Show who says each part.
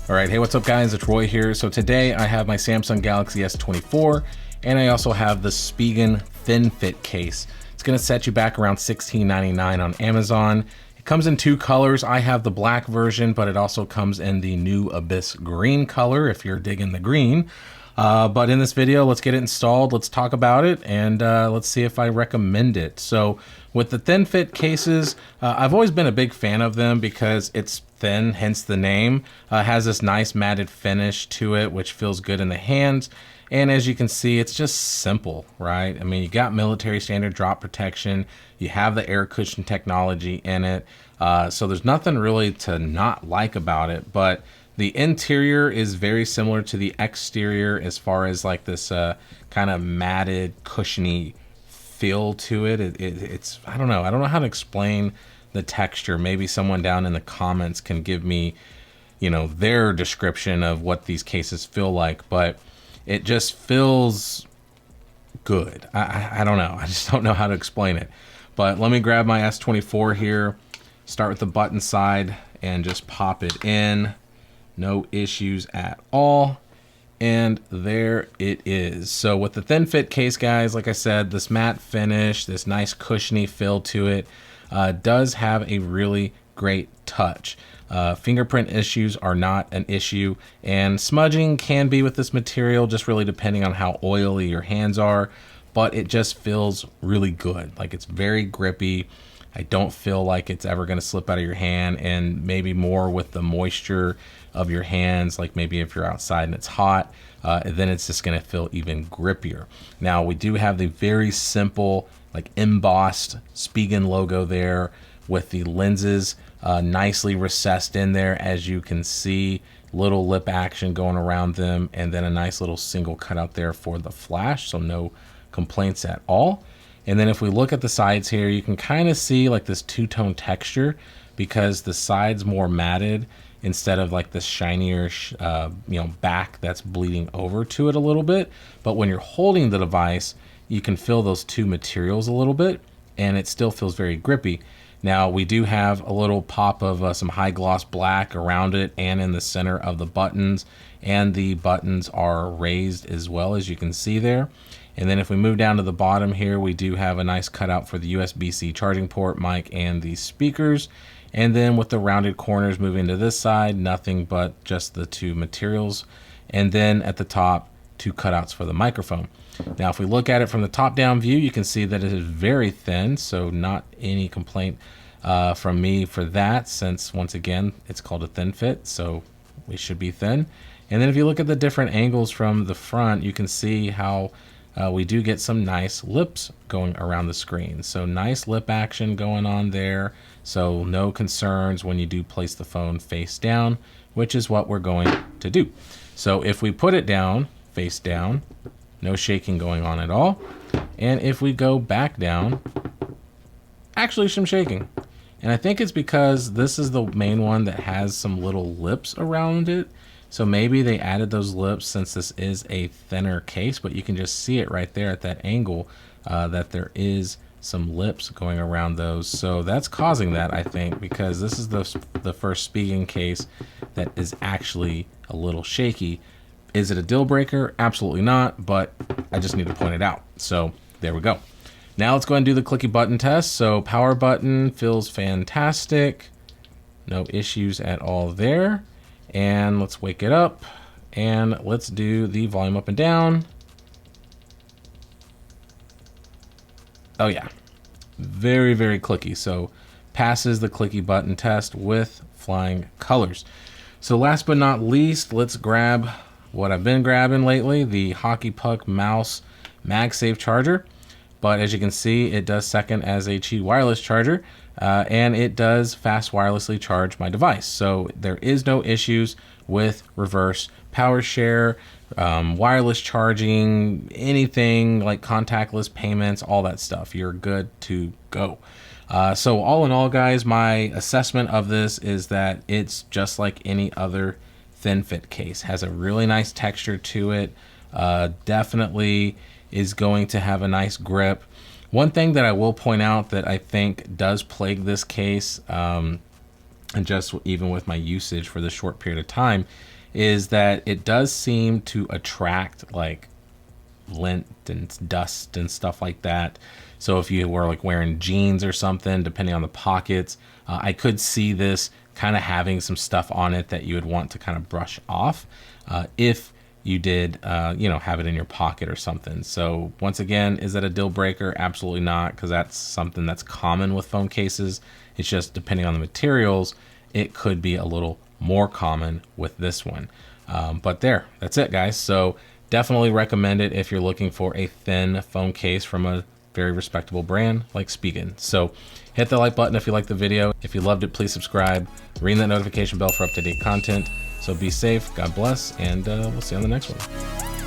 Speaker 1: All right, hey, what's up guys? It's Roy here. So today I have my Samsung Galaxy S24 and I also have the Spigen ThinFit case. It's gonna set you back around $16.99 on Amazon. It comes in two colors. I have the black version, but it also comes in the new Abyss green color if you're digging the green. But in this video, let's get it installed, let's talk about it, and let's see if I recommend it. So with the ThinFit cases, I've always been a big fan of them because it's thin, hence the name. Has this nice matted finish to it, which feels good in the hands. And as you can see, it's just simple, right? I mean, you got military standard drop protection, you have the air cushion technology in it, so there's nothing really to not like about it, but the interior is very similar to the exterior as far as like this kind of matted, cushiony feel to it. It's, I don't know how to explain the texture. Maybe someone down in the comments can give me, you know, their description of what these cases feel like, but it just feels good. I don't know. I just don't know how to explain it. But let me grab my S24 here, start with the button side and just pop it in. No issues at all. And there it is. So with the ThinFit case, guys, like I said, this matte finish, this nice cushiony feel to it, does have a really great touch. Fingerprint issues are not an issue, and smudging can be with this material, just really depending on how oily your hands are, but it just feels really good. Like, it's very grippy. I don't feel like it's ever going to slip out of your hand, and maybe more with the moisture of your hands, like maybe if you're outside and it's hot, then it's just going to feel even grippier. Now, we do have the very simple, like embossed Spigen logo there with the lenses nicely recessed in there, as you can see, little lip action going around them, and then a nice little single cutout there for the flash, so no complaints at all. And then if we look at the sides here, you can kind of see like this two-tone texture because the side's more matted instead of like this shinier back that's bleeding over to it a little bit. But when you're holding the device, you can feel those two materials a little bit, and it still feels very grippy. Now, we do have a little pop of some high gloss black around it and in the center of the buttons, and the buttons are raised as well, as you can see there. And then if we move down to the bottom here, we do have a nice cutout for the USB-C charging port, mic, and the speakers. And then with the rounded corners moving to this side, nothing but just the two materials. And then at the top, two cutouts for the microphone. Now, if we look at it from the top-down view, you can see that it is very thin, so not any complaint from me for that, since, once again, it's called a ThinFit, so we should be thin. And then if you look at the different angles from the front, you can see how we do get some nice lips going around the screen. So nice lip action going on there. So no concerns when you do place the phone face down, which is what we're going to do. So if we put it down, face down, no shaking going on at all. And if we go back down, actually some shaking. And I think it's because this is the main one that has some little lips around it. So maybe they added those lips since this is a thinner case, but you can just see it right there at that angle that there is some lips going around those. So that's causing that, I think, because this is the first Spigen case that is actually a little shaky. Is it a deal breaker? Absolutely not, but I just need to point it out. So there we go. Now let's go ahead and do the clicky button test. So power button feels fantastic. No issues at all there. And let's wake it up and let's do the volume up and down. Oh yeah, very, very clicky. So passes the clicky button test with flying colors. So last but not least, let's grab what I've been grabbing lately, the Hockey Puck Mouse MagSafe charger. But as you can see, it does second as a Qi wireless charger, and it does fast wirelessly charge my device. So there is no issues with reverse power share, wireless charging, anything like contactless payments, all that stuff. You're good to go. So all in all, guys, my assessment of this is that it's just like any other ThinFit case. Has a really nice texture to it. Definitely is going to have a nice grip. One thing that I will point out that I think does plague this case, and just even with my usage for this short period of time, is that it does seem to attract like lint and dust and stuff like that. So if you were like wearing jeans or something, depending on the pockets, I could see this kind of having some stuff on it that you would want to kind of brush off if you did, have it in your pocket or something. So once again, is that a deal breaker? Absolutely not, because that's something that's common with phone cases. It's just depending on the materials, it could be a little more common with this one. But that's it, guys. So definitely recommend it if you're looking for a thin phone case from a very respectable brand like Spigen. So hit the like button if you liked the video. If you loved it, please subscribe. Ring that notification bell for up-to-date content. So be safe, God bless, and we'll see you on the next one.